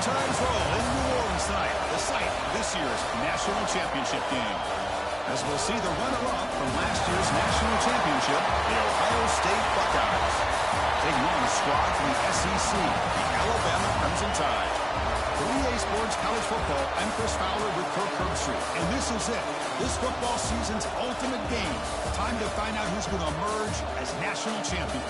times roll in New Orleans tonight, the site of this year's national championship game. As we'll see the runner-up from last year's national championship, the Ohio State Buckeyes. Taking on a squad from the SEC, the Alabama Crimson Tide. For EA Sports College Football, I'm Chris Fowler with Kirk Herbstreit. And this is it. This football season's ultimate game. Time to find out who's going to emerge as national champion.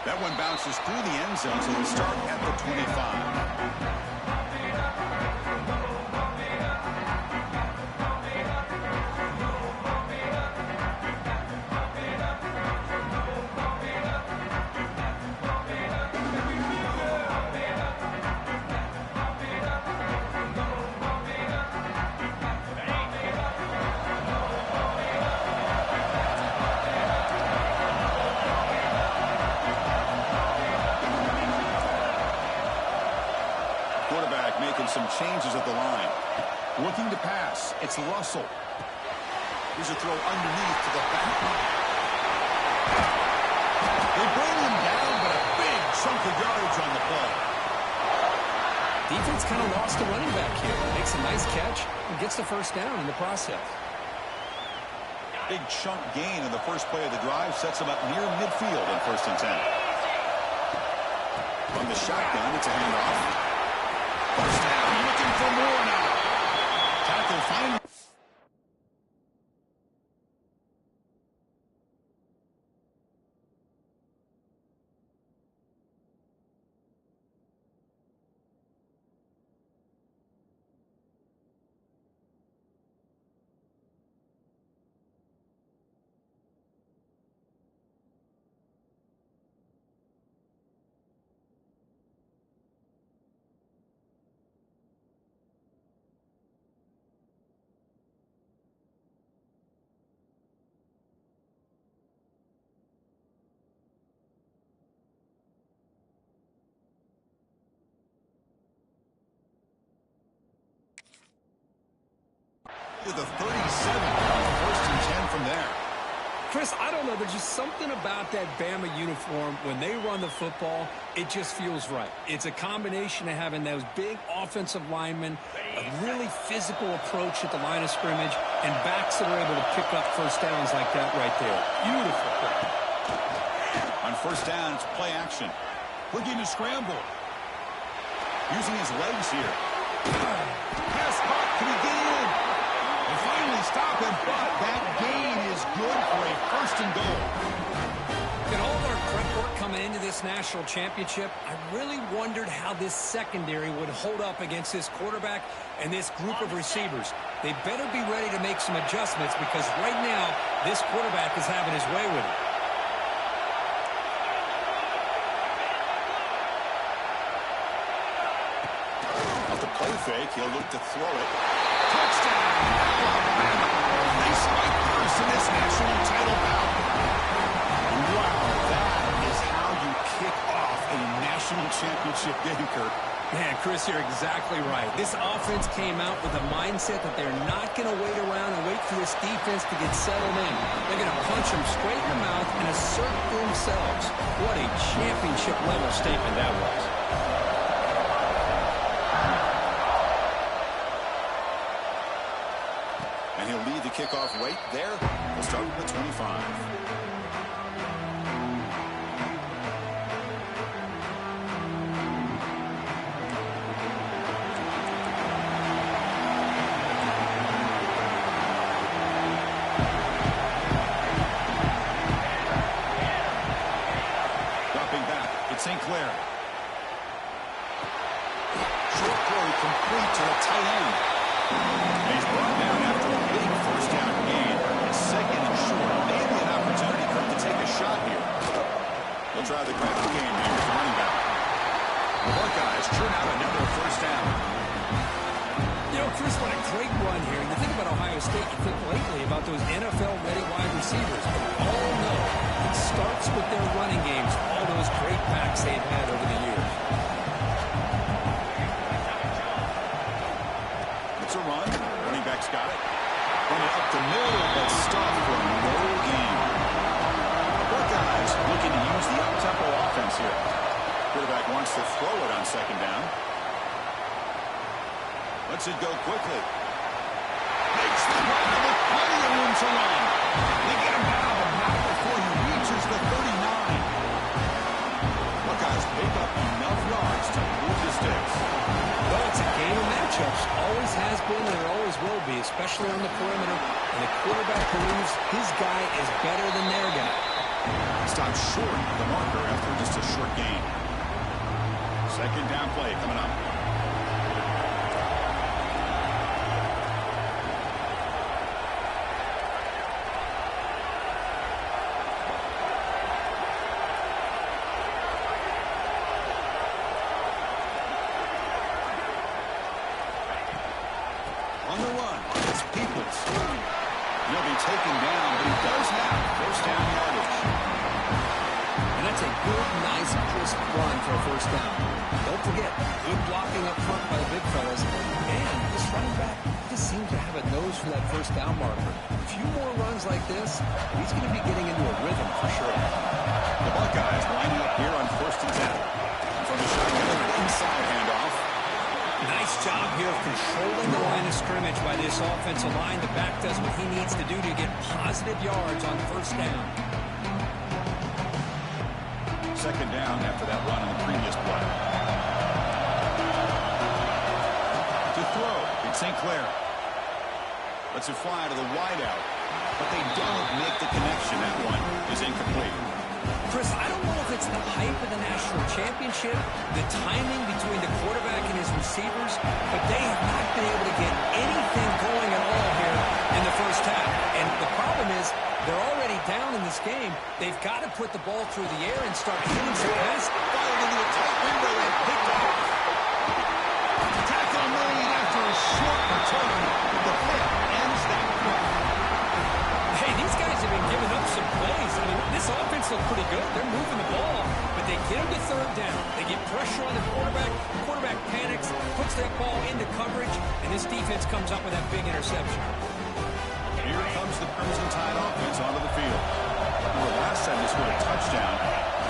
That one bounces through the end zone, so they'll start at the 25. Making some changes at the line. Looking to pass. It's Russell. Here's a throw underneath to the back line. They bring him down, but a big chunk of yardage on the play. Defense kind of lost the running back here. Makes a nice catch and gets the first down in the process. Big chunk gain in the first play of the drive sets him up near midfield in 1st and 10. From the shotgun, it's a handoff. First down, looking for more now. Tackle finally. To the 37 on the 1st and 10 from there. Chris, I don't know. There's just something about that BAMA uniform. When they run the football, it just feels right. It's a combination of having those big offensive linemen, a really physical approach at the line of scrimmage, and backs that are able to pick up first downs like that right there. Beautiful play. On 1st down, it's play action. Looking to scramble. Using his legs here. Pass caught. Can he get in? They finally stop him, but that gain is good for a 1st and goal. In all of our prep work coming into this national championship, I really wondered how this secondary would hold up against this quarterback and this group of receivers. They better be ready to make some adjustments because right now, this quarterback is having his way with it. Off the play fake, he'll look to throw it. Touchdown! They strike first in this national title bout. Wow, that is how you kick off a national championship game, Kirk. Man, Chris, you're exactly right. This offense came out with a mindset that they're not going to wait around and wait for this defense to get settled in. They're going to punch them straight in the mouth and assert themselves. What a championship-level statement that was. And he'll lead the kickoff right there. We'll start with the 25. St. Clair. Short throw complete to the tight end. try the ground game here with the running back. The Buckeyes churn out another first down. You know, Chris, what a great run here. And you think about Ohio State, you think lately about those NFL-ready wide receivers. But we all know it starts with their running games, all those great backs they've had over the years. It's a run. Running back's got it. Run it up the middle, but stopped for no gain. The Buckeyes looking to use the up-tempo offense here. Quarterback wants to throw it on second down. Lets it go quickly. Makes the run with plenty of room to run. They get him down, but not before he reaches the 39. Buckeyes pick up enough yards to move the sticks. Well, it's a game of matchups. Always has been and it always will be, especially on the perimeter. And the quarterback believes his guy is better than their guy. Stopped short of the marker after just a short gain. Second down play coming up. On the run, it's Peoples. He'll be taken down, but he does have first down yardage. And that's a good, nice, crisp run for a first down. Don't forget, good blocking up front by the big fellas. And this running back just seems to have a nose for that first down marker. A few more runs like this, he's going to be getting into a rhythm for sure. The Buckeyes lining up here on first and 10. From the shotgun, an inside handoff. Nice job here of controlling the line of scrimmage by this offensive line. The back does what he needs to do to get positive yards on first down. Second down after that run on the previous play. To throw, it's St. Clair. Lets it fly to the wideout. But they don't make the connection. That one is incomplete. Chris, I don't know if it's the hype of the national championship, the timing between the quarterback and his receivers, but they have not been able to get anything going at all here in the first half. And the problem is they're already down in this game. They've got to put the ball through the air and start hitting some passes. Fired into a tight window and picked off. Tackle made after a short return. The play ends that play. Hey, these guys have been giving up some plays. I mean, this offense looks pretty good. They're moving the ball, but they get him to third down. They get pressure on the quarterback. The quarterback panics, puts that ball into coverage, and this defense comes up with that big interception. Here comes the Crimson Tide offense onto the field. The last time they scored a touchdown,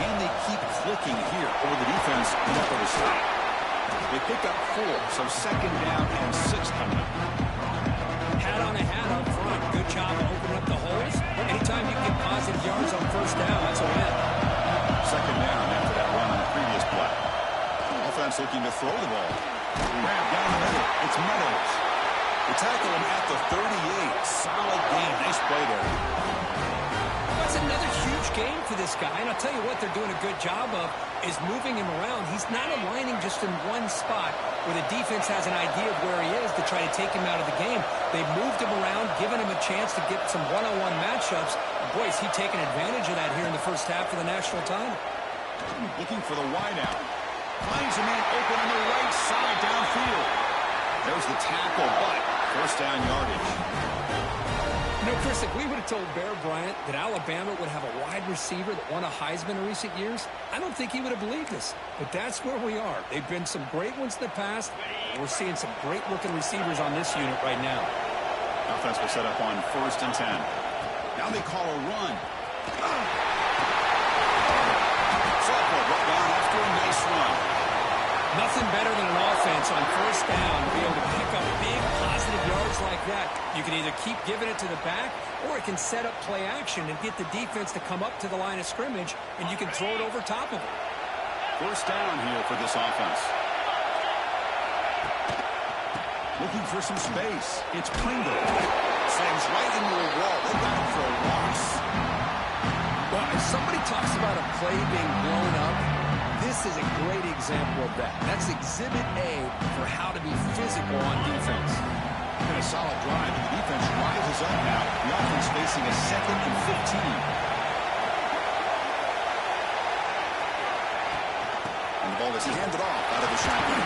and they keep clicking here over the defense enough for the stop. They pick up 4, so second down and 6 coming up. Hat on a hat up front. Good job of opening up the holes. Anytime you get positive yards on first down, that's a win. Second down after that run on the previous play. Offense looking to throw the ball. Grab down the middle. It's Meadows. They tackle him at the 38. Solid game. Nice play there. That's another huge game for this guy. And I'll tell you what they're doing a good job of is moving him around. He's not aligning just in one spot where the defense has an idea of where he is to try to take him out of the game. They've moved him around, given him a chance to get some one-on-one matchups. Boy, is he taking advantage of that here in the first half of the national title. Looking for the wideout. Finds a man open on the right side downfield. There's the tackle, but first down yardage. You know, Chris, if we would have told Bear Bryant that Alabama would have a wide receiver that won a Heisman in recent years, I don't think he would have believed us. But that's where we are. They've been some great ones in the past. We're seeing some great-looking receivers on this unit right now. Offense will set up on first and 10. Now they call a run. Sophomore brought down after a nice run. Nothing better than an offense on first down to be able to pick up big positive yards like that. You can either keep giving it to the back, or it can set up play action and get the defense to come up to the line of scrimmage, and you can throw it over top of it. First down here for this offense. Looking for some space. It's Pringle. Slams right into a wall. They got him for a loss. Well, if somebody talks about a play being blown up, this is a great example of that. That's Exhibit A for how to be physical on defense. And a solid drive, and the defense rises up now. The offense facing a 2nd and 15. football is handed off out of the shotgun.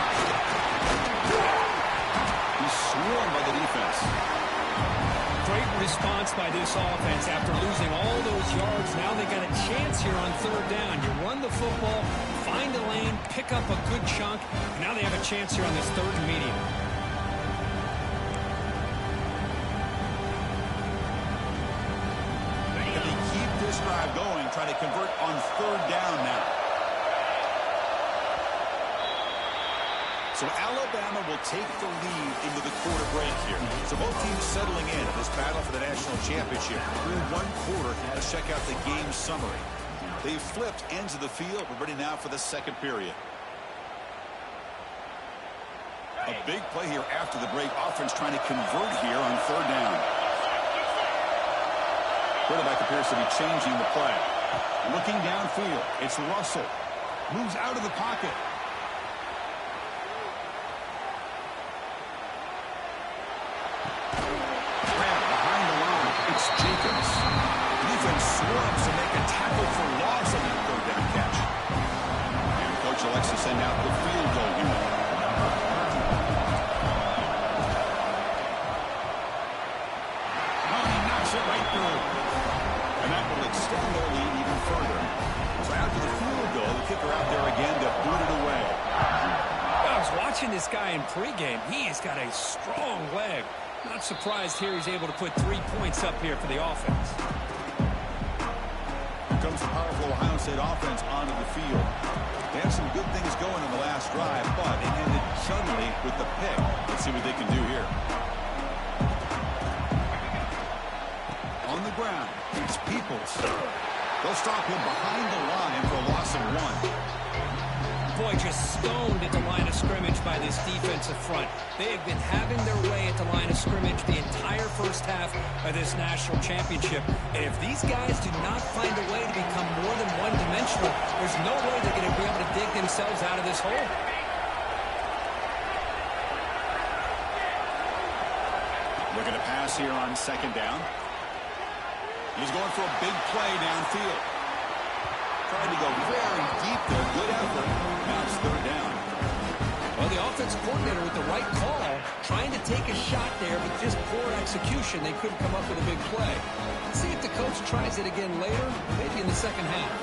He's swarmed by the defense. Great response by this offense after losing all those yards. Now they got a chance here on third down. You run the football, find a lane, pick up a good chunk. Now they have a chance here on this third and medium. Can they keep this drive going, trying to convert on third down now? So Alabama will take the lead into the quarter break here. So both teams settling in this battle for the national championship. Through one quarter, let's check out the game summary. They've flipped ends of the field. We're ready now for the second period. A big play here after the break. Offense trying to convert here on third down. Quarterback appears to be changing the play. Looking downfield. It's Russell. Moves out of the pocket. It's Jacobs. Defense swarms to make a tackle for loss on that third down catch. And coach elects to send out the field goal unit. Oh, he knocks it right through. And that will extend their lead even further. So after the field goal, the kicker out there again to boot it away. I was watching this guy in pregame. He has got a strong leg. Not surprised here he's able to put 3 points up here for the offense. Here comes the powerful Ohio State offense onto the field. They have some good things going in the last drive, but it ended suddenly with the pick. Let's see what they can do here. On the ground, it's Peoples. They'll stop him behind the line for a loss of 1. Boy, just stoned at the line of scrimmage by this defensive front. They have been having their way at the line of scrimmage the entire first half of this national championship. And if these guys do not find a way to become more than one-dimensional, there's no way they're going to be able to dig themselves out of this hole. Looking to pass here on second down. He's going for a big play downfield. Trying to go very deep there. Good effort. Now it's third down. Well, the offensive coordinator with the right call, trying to take a shot there, but just poor execution. They couldn't come up with a big play. Let's see if the coach tries it again later, maybe in the second half.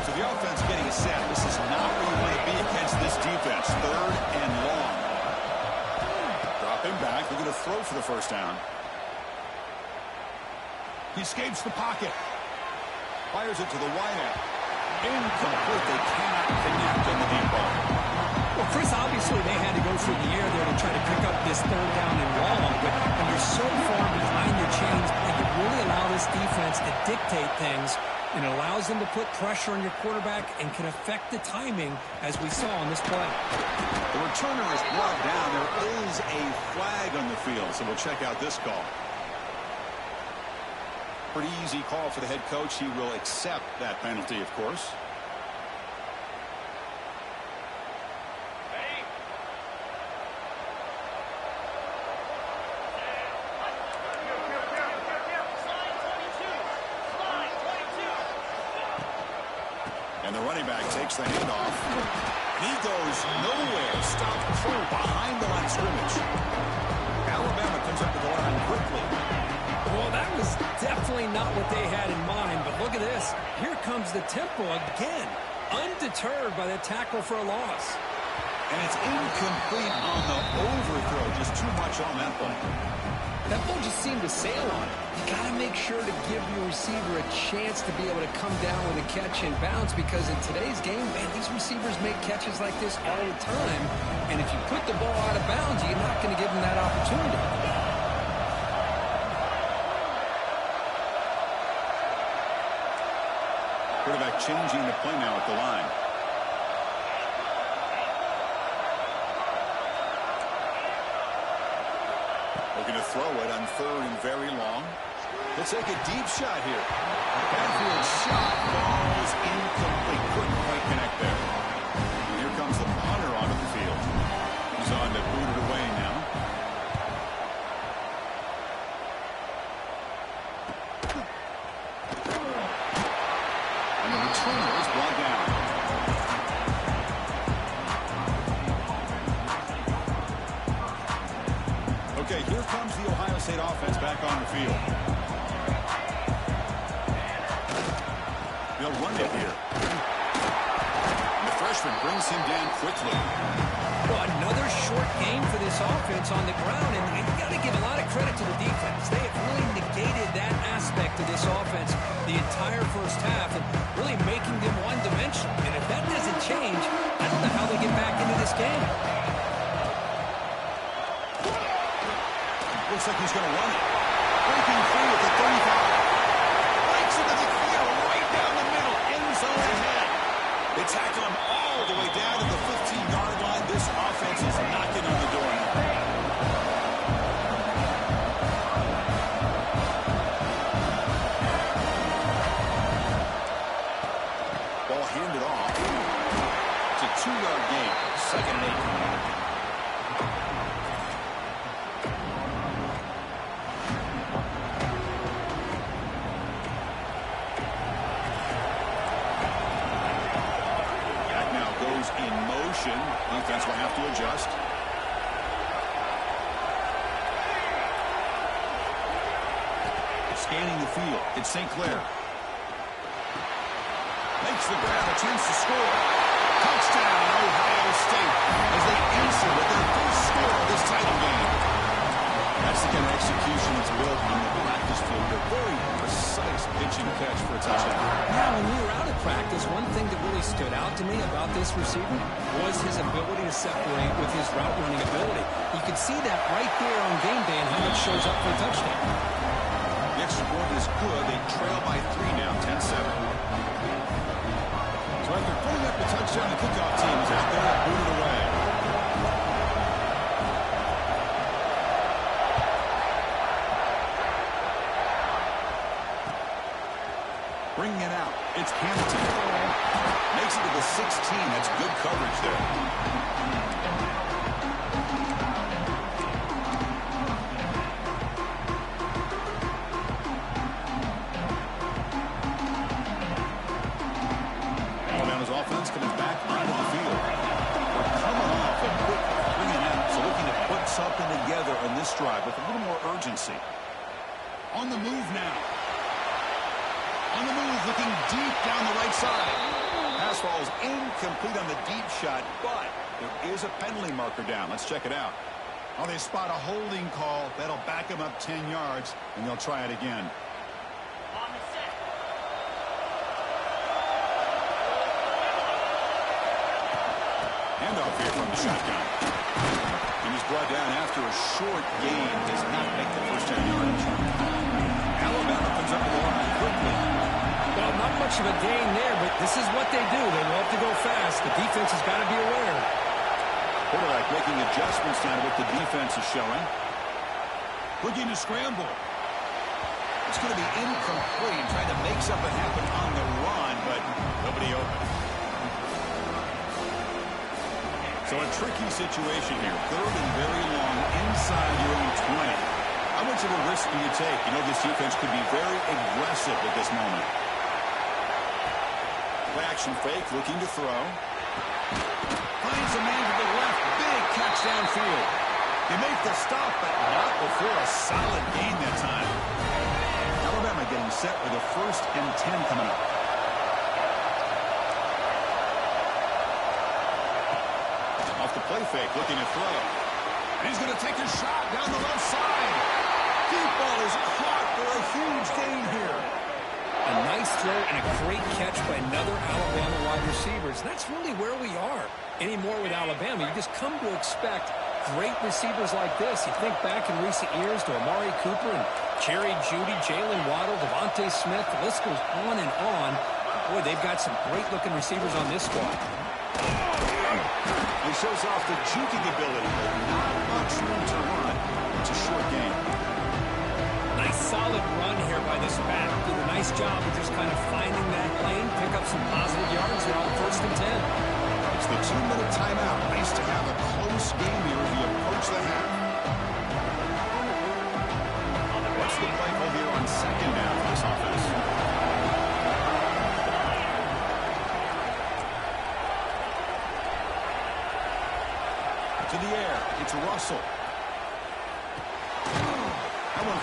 So the offense getting a set. This is not where you want to be against this defense. Third and long. Dropping back. They're going to throw for the first down. He escapes the pocket. Fires it to the wideout. Incomplete. They cannot connect on the deep ball. Well, Chris, obviously they had to go through the air there to try to pick up this third down and long, but when you're so far behind the chains, it can really allow this defense to dictate things, and it allows them to put pressure on your quarterback and can affect the timing, as we saw on this play. The returner is brought down. There is a flag on the field, so we'll check out this call. Pretty easy call for the head coach. He will accept that penalty, of course. And the running back takes the handoff. He goes nowhere. Stopped through behind the line of scrimmage. Alabama comes up to the line quickly. Well, that was definitely not what they had in mind, but look at this. Here comes the tempo again, undeterred by the tackle for a loss. And it's incomplete on the overthrow. Just too much on that play. That ball just seemed to sail on it. You got to make sure to give your receiver a chance to be able to come down with a catch and bounce, because in today's game, man, these receivers make catches like this all the time. And if you put the ball out of bounds, you're not going to give them that opportunity. Quarterback changing the play now at the line. Looking to throw it on third and very long. He'll take a deep shot here. Backfield shot. Ball is incomplete. Couldn't quite connect there. And here comes the punter onto the field. He's on to boot it away now. And the returner is brought down. Okay, here comes the Ohio State offense back on the field. They'll run it here. And the freshman brings him down quickly. Well, another short game for this offense on the ground, and you got to give a lot of credit to the defense. They have really negated that aspect of this offense the entire first half and really making them one-dimensional. And if that doesn't change, I don't know how they get back into this game. Looks like he's going to run it. Breaking free at the 35. Breaks into the field right down the middle. End zone ahead. They tackle him all the way down to the 15-yard line. This offense is knocking on the door now. Ball handed off. It's a 2-yard gain. 2nd and 8. Defense will have to adjust. Scanning the field. It's St. Clair. Makes the grab, a chance to score. Touchdown, Ohio State, as they answer with their first score of this title game. That's the kind of execution that's built on the practice field. A very precise pitching catch for a touchdown. Now, when we were out of practice, one thing that really stood out to me about this receiver was his ability to separate with his route running ability. You can see that right there on game day and how much shows up for a touchdown. The extra point is good. They trail by 3 now, 10-7. So after putting up the touchdown, the kickoff team is out there and booted away. Bringing it out. It's Hamilton. Makes it to the 16. That's good coverage there. Alabama's offense coming back onto the field. We're coming off a quick 3-and-out, so looking to put something together on this drive with a little more urgency. On the move now. On the move, looking deep down the right side. Pass ball is incomplete on the deep shot, but there is a penalty marker down. Let's check it out. Oh, they spot a holding call. That'll back them up 10 yards, and they'll try it again. Handoff here from the shotgun. And he's brought down after a short gain. Does not make the first 10 yards. Alabama comes up with the line quickly. Well, not much of a gain there, but this is what they do. They love to go fast. The defense has got to be aware. Quarterback making adjustments down to what the defense is showing. Looking to scramble. It's going to be incomplete, trying to make something happen on the run, but nobody open. So a tricky situation here. 3rd and very long inside your own 20. How much of a risk do you take? You know this defense could be very aggressive at this moment. Play action fake, looking to throw. Finds a man to the left. Big catch downfield. They make the stop, but not before a solid gain that time. Alabama getting set with a 1st and 10 coming up. Off the play fake, looking to throw. And he's going to take a shot down the left side. Deep ball is caught for a huge gain here. A nice throw and a great catch by another Alabama wide receiver. That's really where we are anymore with Alabama. You just come to expect great receivers like this. You think back in recent years to Amari Cooper and Jerry Jeudy, Jalen Waddle, Devontae Smith. The list goes on and on. Boy, they've got some great-looking receivers on this squad. He shows off the juking ability, but not much room to run. It's a short game. Nice solid run here by this back. Did a nice job of just kind of finding that lane, pick up some positive yards here on 1st and 10. It's the 2-minute timeout. Nice to have a close game here as we approach the half. What's the play call here on 2nd down for this offense? To the air. It's Russell.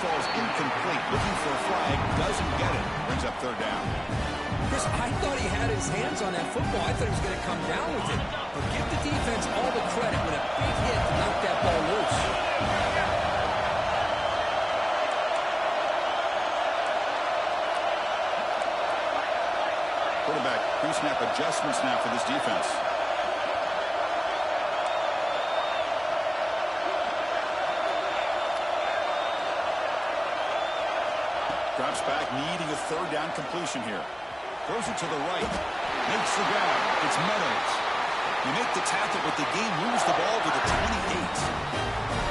falls incomplete. Looking for a flag. Doesn't get it. Brings up third down. Chris, I thought he had his hands on that football. I thought he was going to come down with it. But give the defense all the credit with a big hit to knock that ball loose. Quarterback pre-snap adjustments now for this defense. Drops back, needing a third down completion here. Throws it to the right. Makes the grab. It's Meadows. You make the tackle, but the game moves the ball to the 28.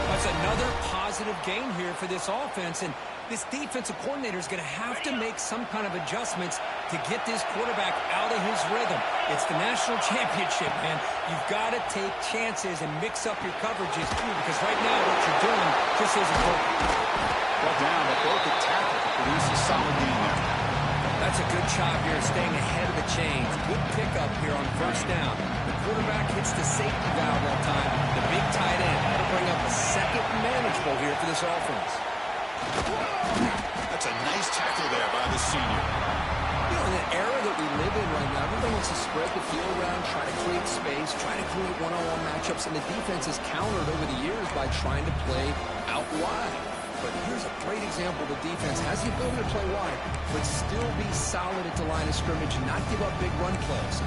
That's another positive gain here for this offense, and this defensive coordinator is going to have to make some kind of adjustments to get this quarterback out of his rhythm. It's the national championship, man. You've got to take chances and mix up your coverages, too, because right now what you're doing just isn't working. Well down, but broke the tackle to produce a solid gain there. That's a good job here, staying ahead of the chains. Good pickup here on first down. The quarterback hits the safety valve that time. The big tight end. That'll bring up a second manageable here for this offense. That's a nice tackle there by the senior. You know, in the era that we live in right now, everybody wants to spread the field around, try to create space, try to create one-on-one matchups, and the defense has countered over the years by trying to play out wide. But here's a great example. The defense has the ability to play wide, but still be solid at the line of scrimmage and not give up big run plays.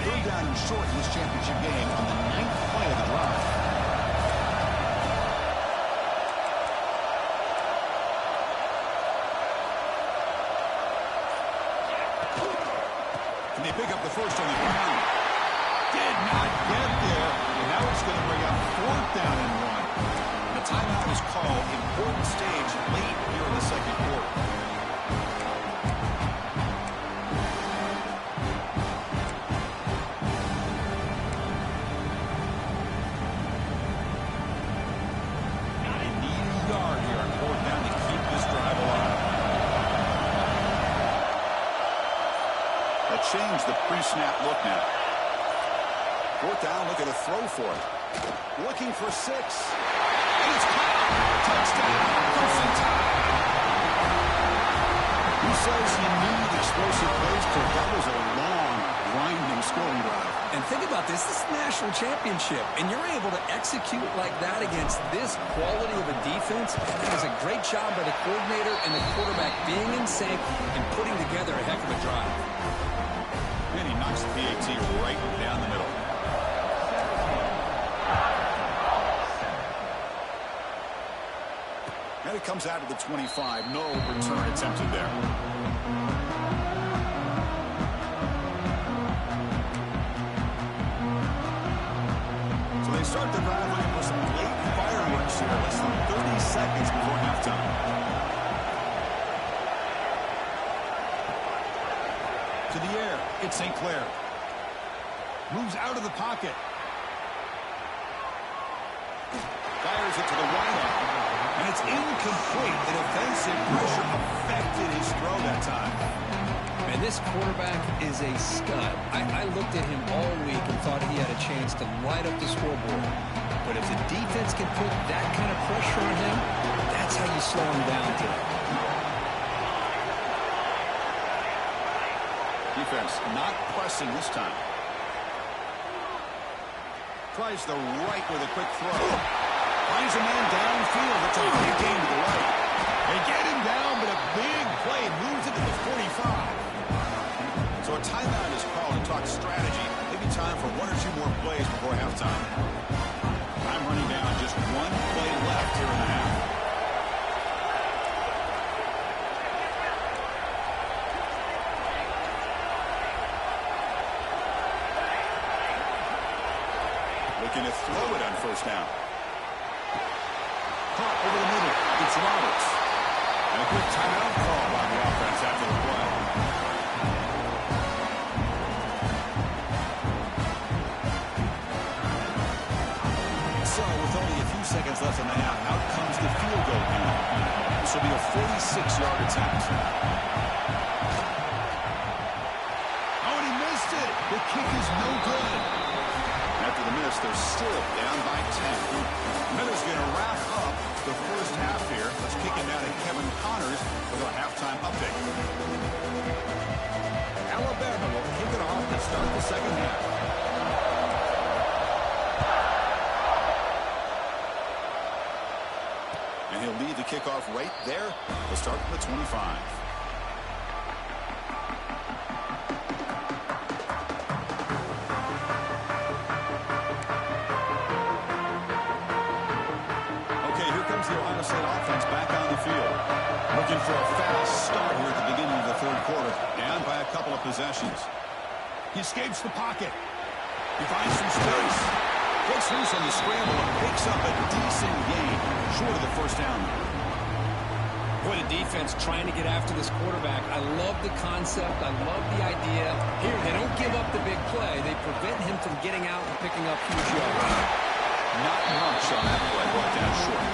Third down and short in this championship game on the 9th play of the drive. Can they pick up the first on the ground? Did not get there. And now it's going to bring up fourth down and 1. The timeout is called. Important stage late here in the second quarter. They need a yard here on fourth down to keep this drive alive. That changed the pre-snap look now. Fourth down, looking to throw for it. Looking for 6. And it's caught. Touchdown, Wilson time. Who says you need explosive plays? Because that was a long, grinding scoring drive. And think about this. This is the national championship, and you're able to execute like that against this quality of a defense. That is a great job by the coordinator and the quarterback being in sync and putting together a heck of a drive. And he knocks the PAT right down the middle. And it comes out of the 25. No return attempted there. So they start the drive looking for some late fireworks here. Less than 30 seconds before halftime. To the air, it's St. Clair. Moves out of the pocket. Fires it to the wideout. And it's incomplete. The defensive pressure affected his throw that time. And this quarterback is a stud. I looked at him all week and thought he had a chance to light up the scoreboard. But if the defense can put that kind of pressure on him, that's how you slow him down today. Defense not pressing this time. Tries the right with a quick throw. Finds a man downfield. It's a big game to the right. They get him down, but a big play moves it to the 45. So a timeout is called to talk strategy. Maybe time for 1 or 2 more plays before halftime. Time running down. Just 1 play left here in the half. Looking to throw it on first down. Caught over the middle. It's Roberts. And a quick timeout call by the offense after the play. So with only a few seconds left in the half, out comes the field goal unit. This will be a 46-yard attempt. Oh, and he missed it. The kick is no good. After the miss, Chris, they're still down by 10. Miller's going to wrap up the first half here. Let's kick it down to Kevin Connors with a halftime update. Alabama will kick it off to start the second half. And he'll lead the kickoff right there. We'll start from the 25. The Ohio State offense back on the field. Looking for a fast start here at the beginning of the third quarter. Down by a couple of possessions. He escapes the pocket. He finds some space. Gets loose on the scramble and picks up a decent gain. Short of the first down. Boy, the defense trying to get after this quarterback. I love the concept. I love the idea. Here, they don't give up the big play. They prevent him from getting out and picking up huge yards. Not much on that play. Brought down short.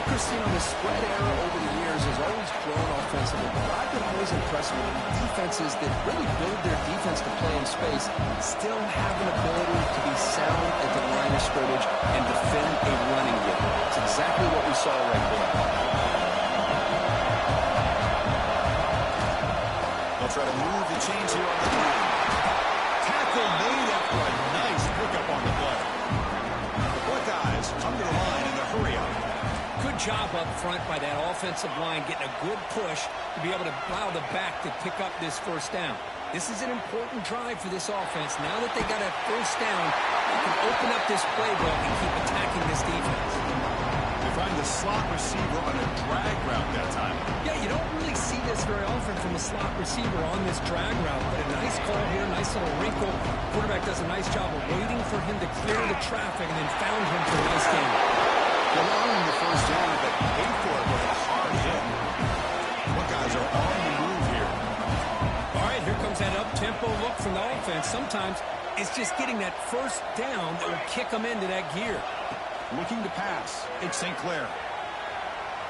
Christine, the spread era over the years has always grown offensively, but I've been always impressed with defenses that really build their defense to play in space, still have an ability to be sound at the line of scrimmage and defend a running game. It's exactly what we saw right there. They'll try to move the chains here on the ground. Tackle made after a nice pickup on the play. The Buckeyes come to the line in the hurry up. Good job up front by that offensive line, getting a good push to be able to allow the back to pick up this first down. This is an important drive for this offense. Now that they got a first down, they can open up this playbook and keep attacking this defense. They find the slot receiver on a drag route that time. Yeah, you don't really see this very often from a slot receiver on this drag route, but a nice call here, nice little wrinkle. Quarterback does a nice job of waiting for him to clear the traffic and then found him for a nice gain. Allowing the first down, but paid for it with a hard hit. Buckeyes are on the move here. All right, here comes that up-tempo look from the offense. Sometimes it's just getting that first down that will kick them into that gear. Looking to pass. It's St. Clair.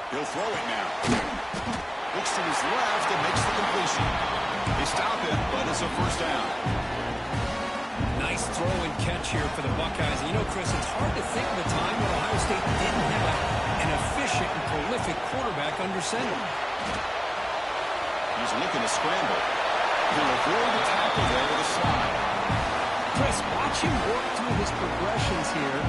He'll throw it now. Looks to his left and makes the completion. They stop him, but it's a first down. Nice throw and catch here for the Buckeyes. And you know, Chris, it's hard to think of a time when Ohio State didn't have an efficient and prolific quarterback under center. He's looking to scramble. He'll avoid the tackle there with a slide. Chris, watch him work through his progressions here.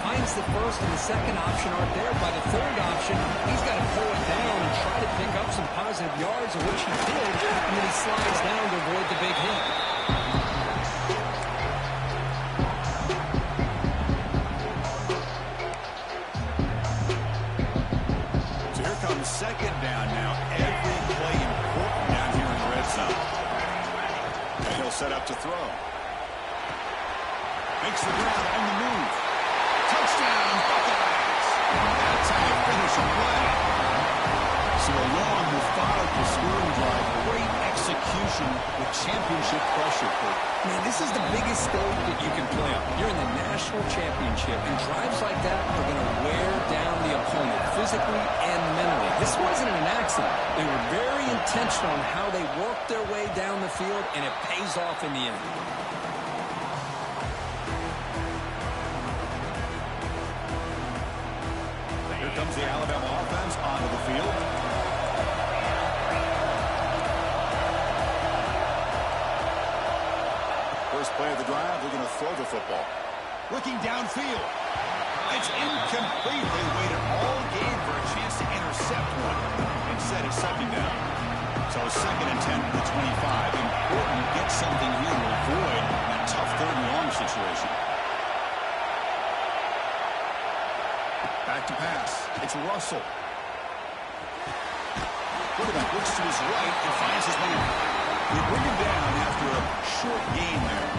Finds the first and the second option aren't there. By the third option, he's got to pull it down and try to pick up some positive yards, of which he did, and then he slides down to avoid the big hit. Second down now. Every play important down here in the red zone. And he'll set up to throw. Makes the ground on the move. Touchdown, Buckeyes. That's how you finish a play. So a long, methodical scoring drive. Great execution with championship pressure. Man, this is the biggest stage that you can play on. You're in the national championship, and drives like that are going to wear down the opponent physically and mentally. This wasn't an accident. They were very intentional on how they worked their way down the field, and it pays off in the end. Here comes the Alabama offense onto the field. First play of the drive, they're going to throw the football. Looking downfield. It's incomplete. They waited all game for a chance to intercept one. Instead, it's second down. So second and 10 to the 25. Important to get something here to avoid that tough third and long situation. Back to pass. It's Russell. Quarterback looks to his right and finds his man. They bring him down after a short gain there.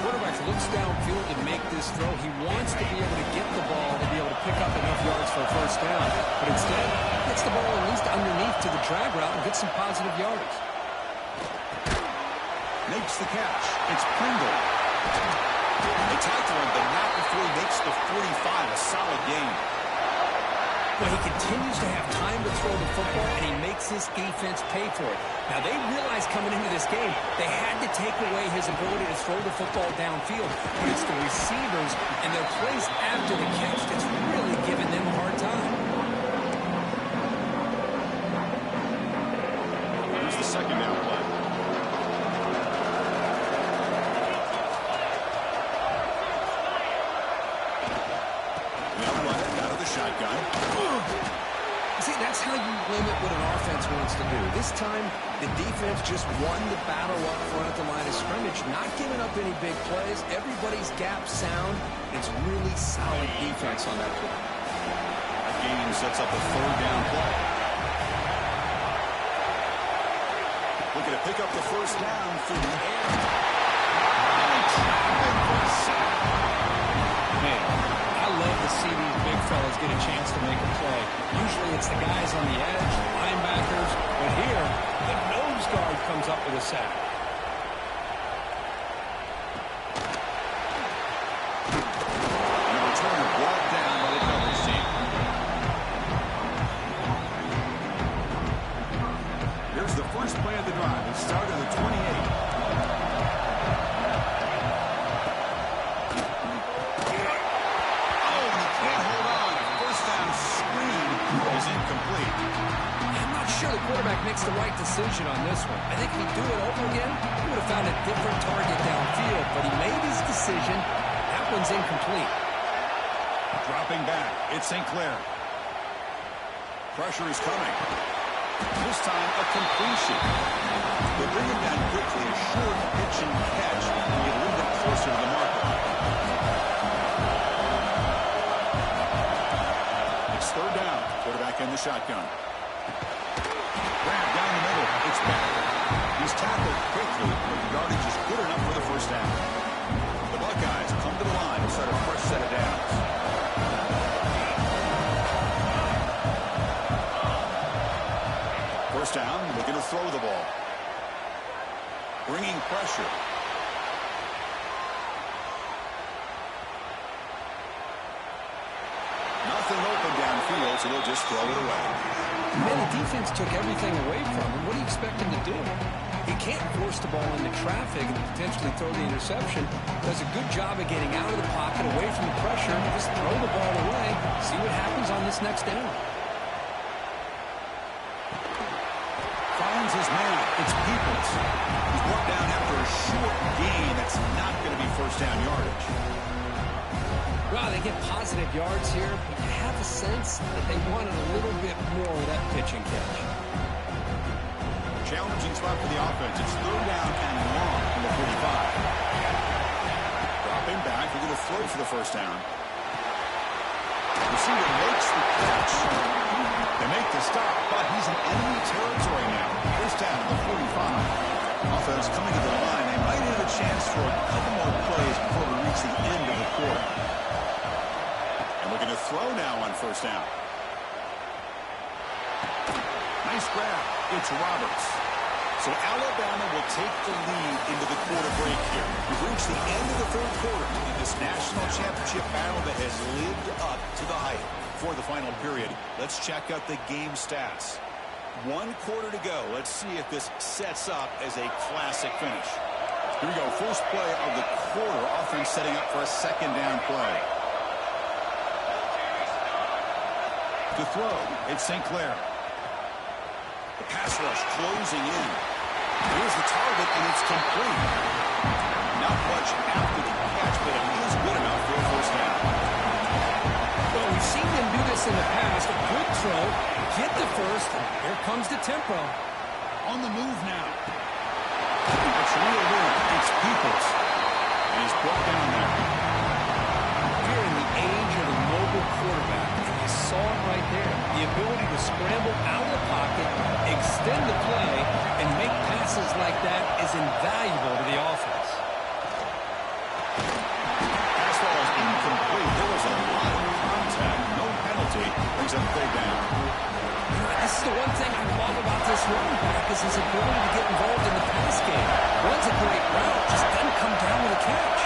Quarterback looks downfield to make this throw. He wants to be able to get the ball to be able to pick up enough yards for a first down. But instead, gets the ball at least underneath to the drag route and gets some positive yards. Makes the catch. It's Pringle. They tackle him, but not before he makes the 45. A solid gain. Well, he continues to have time to throw the football, and he makes his defense pay for it. Now, they realized coming into this game they had to take away his ability to throw the football downfield, but it's the receivers and their plays after the catch that's really giving them a hard time. Here's the second down play. Shotgun. See, that's how you limit what an offense wants to do. This time, the defense just won the battle up front at the line of scrimmage, not giving up any big plays. Everybody's gap sound. It's really solid defense on that play. That game sets up a third down play. Looking to pick up the first down through the air. And trapping for a sack. Man, I love to see these big fellas get a chance to make a play. Usually it's the guys on the edge, linebackers, but here, the nose guard comes up with a sack. And the returner brought down by the coverage team. Here's the first play of the drive. It started at the 28. The quarterback makes the right decision on this one. I think if he'd do it over again, he would have found a different target downfield, but he made his decision. That one's incomplete. Dropping back, it's St. Clair. Pressure is coming. This time, a completion. They bring him down quickly, a short pitch and catch, and get a little bit closer to the marker. It's third down. Quarterback in the shotgun. Grab down the middle. It's back. He's tackled quickly, but the yardage is good enough for the first down. The Buckeyes come to the line to start a fresh set of downs. First down, looking to throw the ball. Bringing pressure. Nothing open downfield, so they'll just throw it away. Man, the defense took everything away from him. What do you expect him to do? He can't force the ball into traffic and potentially throw the interception. Does a good job of getting out of the pocket, away from the pressure, just throw the ball away, see what happens on this next down. Finds his man. It's Peoples. He's brought down after a short gain. That's not going to be first down yardage. Well, they get positive yards here, but you have a sense that they wanted a little bit more of that pitch and catch. Challenging spot for the offense. It's third down and long from the 45. Dropping back. They're going to throw for the first down. Receiver makes the catch. They make the stop, but he's in enemy territory now. First down at the 45. Offense coming to the line. They might have a chance for a couple more plays before we reach the end of the quarter. Looking to throw now on first down. Nice grab. It's Roberts. So Alabama will take the lead into the quarter break here. We've reached the end of the third quarter in this national championship battle that has lived up to the hype. For the final period, let's check out the game stats. 1 quarter to go. Let's see if this sets up as a classic finish. Here we go. First play of the quarter. Offense setting up for a second down play. To throw, it's St. Clair. The pass rush closing in. Here's the target, and it's complete. Not much after the catch, but it is good enough for a first down. Well, we've seen them do this in the past. A quick throw, get the first. Here comes the tempo. On the move now. It's real weird. It's Peoples. And he's brought down there. Here in the age of the mobile quarterback, you saw it right there. The ability to scramble out of the pocket, extend the play, and make passes like that is invaluable to the offense. Pass ball is incomplete. There was a lot of contact. No penalty. Brings up third down. This is the one thing I love about this running back is his ability to get involved in the pass game. Runs a great route, just doesn't come down with a catch.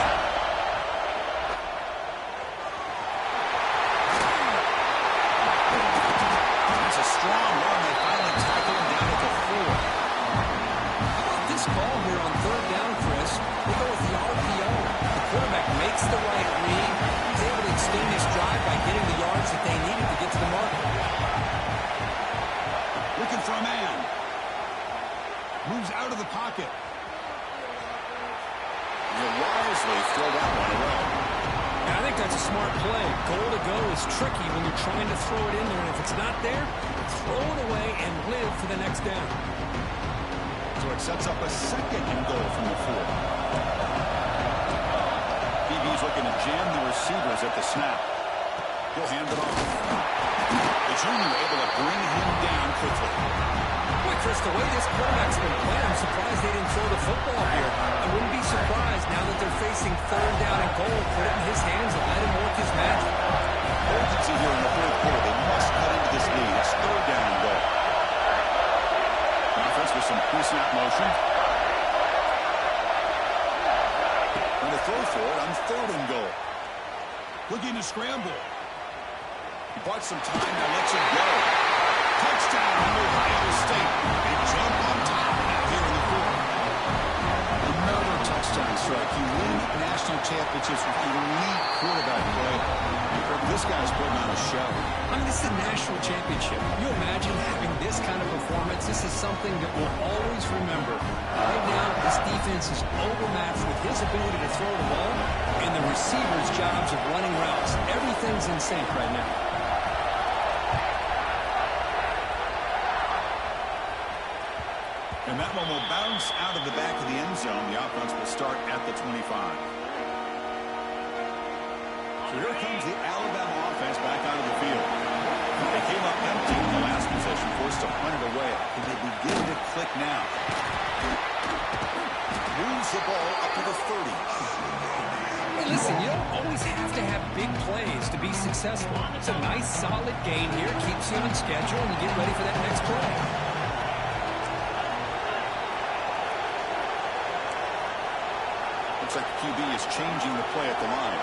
eventually throw that one away. I think that's a smart play. Goal to go is tricky when you're trying to throw it in there, and if it's not there, throw it away and live for the next down. So it sets up a second and goal from the 4. BB's looking to jam the receivers at the snap. He'll hand it off. The junior able to bring him down quickly. Boy, Chris, the way this quarterback's been playing, I'm surprised they didn't throw the football here. I wouldn't be surprised now that they're facing 3rd down and goal. Put it in his hands and let him work his magic. Urgency here in the 4th quarter. They must cut into this lead. It's 3rd down and goal. Offense with some pre-snap motion. And to throw for it on 3rd and goal. Looking to scramble. He bought some time, now lets it go. Touchdown, Ohio State. They jump on top now here in the 4th. Another touchdown strike. You win national championships with elite quarterback play. This guy's putting on a show. I mean, this is a national championship. Can you imagine having this kind of performance? This is something that we'll always remember. Right now, this defense is overmatched with his ability to throw the ball and the receivers' jobs of running routes. Everything's in sync right now. And that one will bounce out of the back of the end zone. The offense will start at the 25. So here comes the Alabama offense back onto the field. They came up empty in the last possession, forced to punt it away. And they begin to click now. Moves the ball up to the 30. Hey, listen, you don't always have to have big plays to be successful. It's a nice, solid gain here. Keeps you on schedule, and you get ready for that next play. Looks like the QB is changing the play at the line.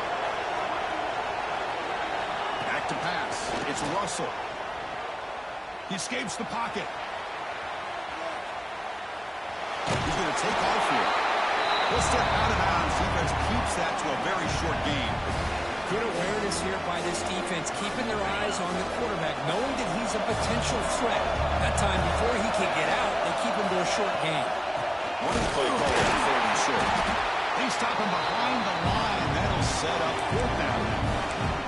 Back to pass. It's Russell. He escapes the pocket. He's going to take off here. He'll step out of bounds. Defense keeps that to a very short gain. Good awareness here by this defense, keeping their eyes on the quarterback, knowing that he's a potential threat. That time, before he can get out, they keep him to a short gain. One play call on 3rd and short. They stop him behind the line. That'll set up 4th down.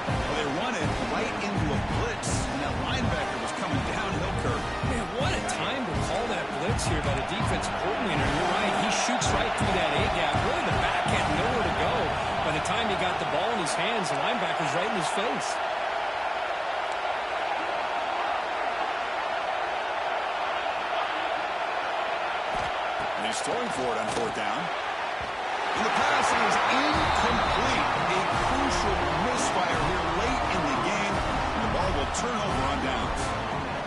Well, they run it right into a blitz, and that linebacker was coming downhill, Kirk. Man, what a time to call that blitz here by the defensive coordinator. You're right. He shoots right through that A-gap. Really, the back had nowhere to go. By the time he got the ball in his hands, the linebacker's right in his face. And he's throwing for it on 4th down. And the pass is incomplete. A crucial misfire here late in the game. And the ball will turn over on downs.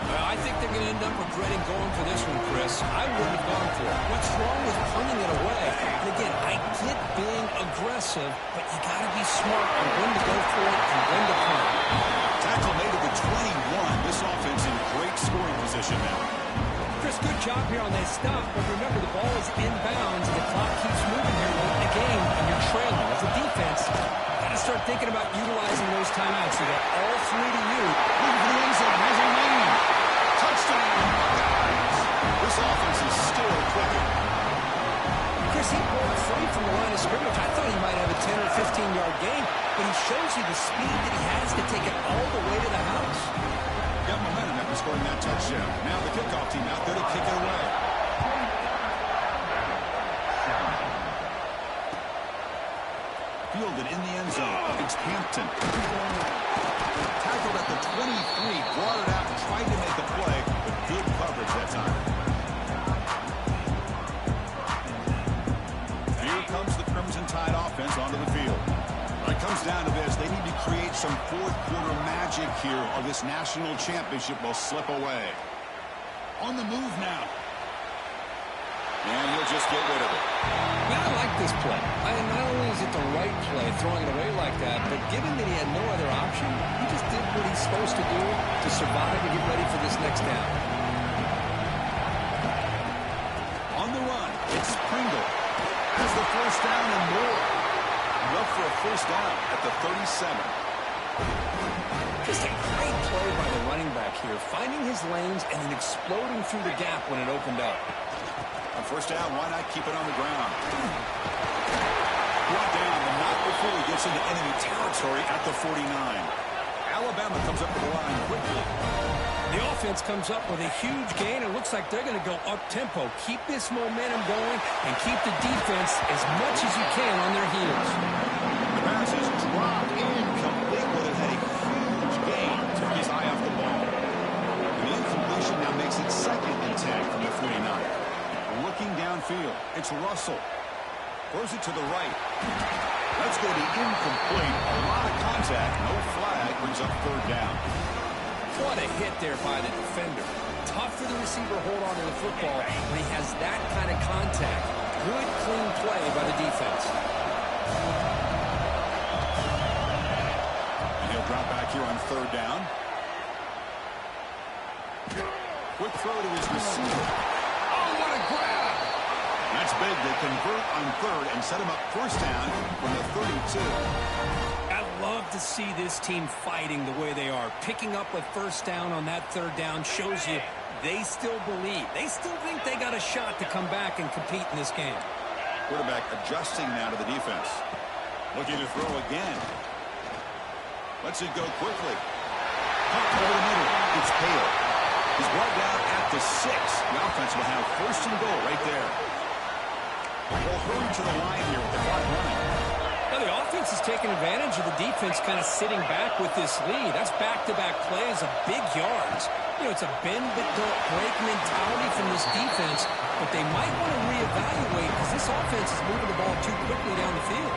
I think they're going to end up regretting going for this one, Chris. I wouldn't have gone for it. What's wrong with punting it away? And again, I get being aggressive, but you got to be smart on when to go for it and when to punt. Tackle made at the 21. This offense in great scoring position now. Chris, good job here on that stop, but remember the ball is inbounds and the clock keeps moving here late in the game and you're trailing. As a defense, got to start thinking about utilizing those timeouts. You got all 3 to you. Looking for the end zone. Has a lane. Touchdown, Buckeyes. This offense is still clicking. Chris, he broke free from the line of scrimmage. I thought he might have a 10 or 15-yard gain, but he shows you the speed that he has to take it all the way to the house. Got momentum after scoring that touchdown. Now the kickoff team out there to kick it away. Fielded in the end zone against Hampton. Tackled at the 23, brought it out, tried to make a play, but good coverage that time. Here comes the Crimson Tide offense onto the field. When it comes down to this, they need to create some 4th quarter magic here, or this national championship will slip away. On the move now. And he'll just get rid of it. Yeah, I like this play. Not only is it the right play, throwing it away like that, but given that he had no other option, he just did what he's supposed to do to survive and get ready for this next down. On the run, it's Pringle. Has the 1st down and more. Up for a 1st down at the 37. Just a great play by the running back here, finding his lanes and then exploding through the gap when it opened up. On 1st down, why not keep it on the ground? Brought down, but not before he gets into enemy territory at the 49. Alabama comes up to the line quickly. The offense comes up with a huge gain. It looks like they're going to go up-tempo. Keep this momentum going and keep the defense as much as you can on their heels. The pass is dropped incomplete, but it had a huge gain. Took his eye off the ball. The incompletion now makes it 2nd and 10 from the 49. Looking downfield, it's Russell. Throws it to the right. Let's go to incomplete. A lot of contact. No flag. Brings up 3rd down. What a hit there by the defender. Tough for the receiver to hold on to the football when he has that kind of contact. Good, clean play by the defense. And he'll drop back here on 3rd down. Quick throw to his receiver. Oh, what a grab! That's big. They convert on 3rd and set him up 1st down from the 32. I love to see this team fighting the way they are. Picking up a 1st down on that 3rd down shows you they still believe. They still think they got a shot to come back and compete in this game. Quarterback adjusting now to the defense. Looking to throw again. Lets it go quickly. Pumped over the middle. It's Hale. He's brought down at the 6. The offense will have 1st and goal right there. We'll hurry to the line here with the clock running. Now the offense is taking advantage of the defense kind of sitting back with this lead. That's back-to-back plays of big yards. You know, it's a bend-but-don't-break mentality from this defense, but they might want to reevaluate because this offense is moving the ball too quickly down the field.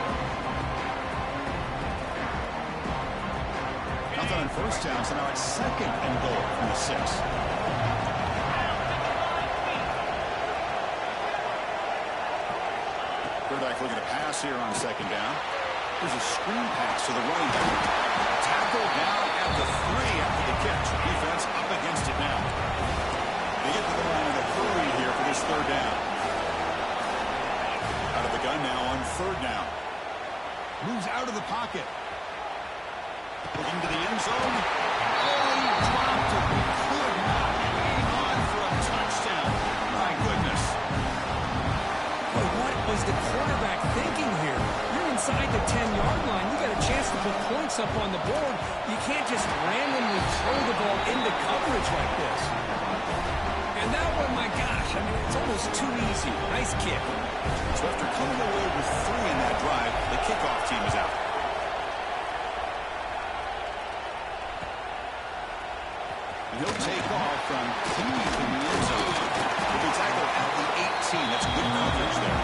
Nothing on 1st down, so now it's 2nd and goal from the 6. Quarterback looking to pass here on 2nd down. There's a screen pass to the running back. Tackle down at the 3 after the catch. Defense up against it now. They get to the line in a hurry here for this 3rd down. Out of the gun now on 3rd down. Moves out of the pocket. Looking to the end zone. Oh, he dropped it. He could not hang on for a touchdown. My goodness. But what was the quarterback thinking here? You're inside the 10-yard line. You got a chance to put points up on the board. You can't just randomly throw the ball into coverage like this. And that one, my gosh, I mean, it's almost too easy. Nice kick. So after coming away with 3 in that drive, the kickoff team is out. He'll take off from deep in the end zone. He'll be tackled at the 18. That's good coverage there.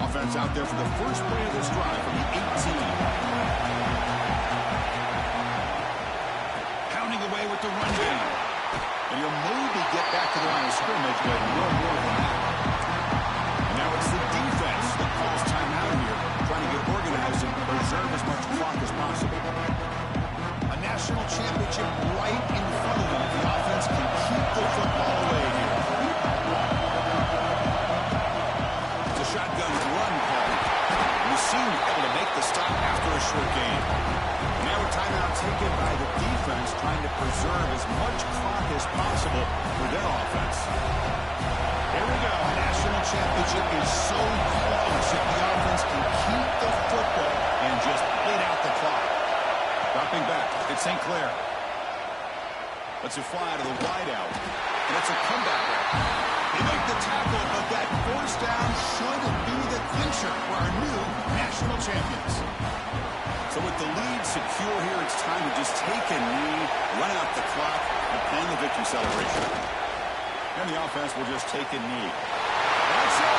Offense out there for the first play of this drive from the 18. Pounding away with the run game. And he'll maybe get back to the line of scrimmage, but no more than that. And now it's the defense that calls timeout here, trying to get organized and preserve as much clock as possible. A national championship right in front of them. The offense can keep the football away here. It's a shotgun run call. We seem able to make the stop after a short gain. Now a timeout taken by the defense, trying to preserve as much clock as possible for their offense. Here we go. The national championship is so close if the offense can keep the football and just bleed out the clock. Dropping back, it's St. Clair. Lets it fly to the wideout. And it's a comeback route. They make the tackle, but that 4th down should be the clincher for our new national champions. So with the lead secure here, it's time to just take a knee, run out the clock, and plan the victory celebration. And the offense will just take a knee. That's it.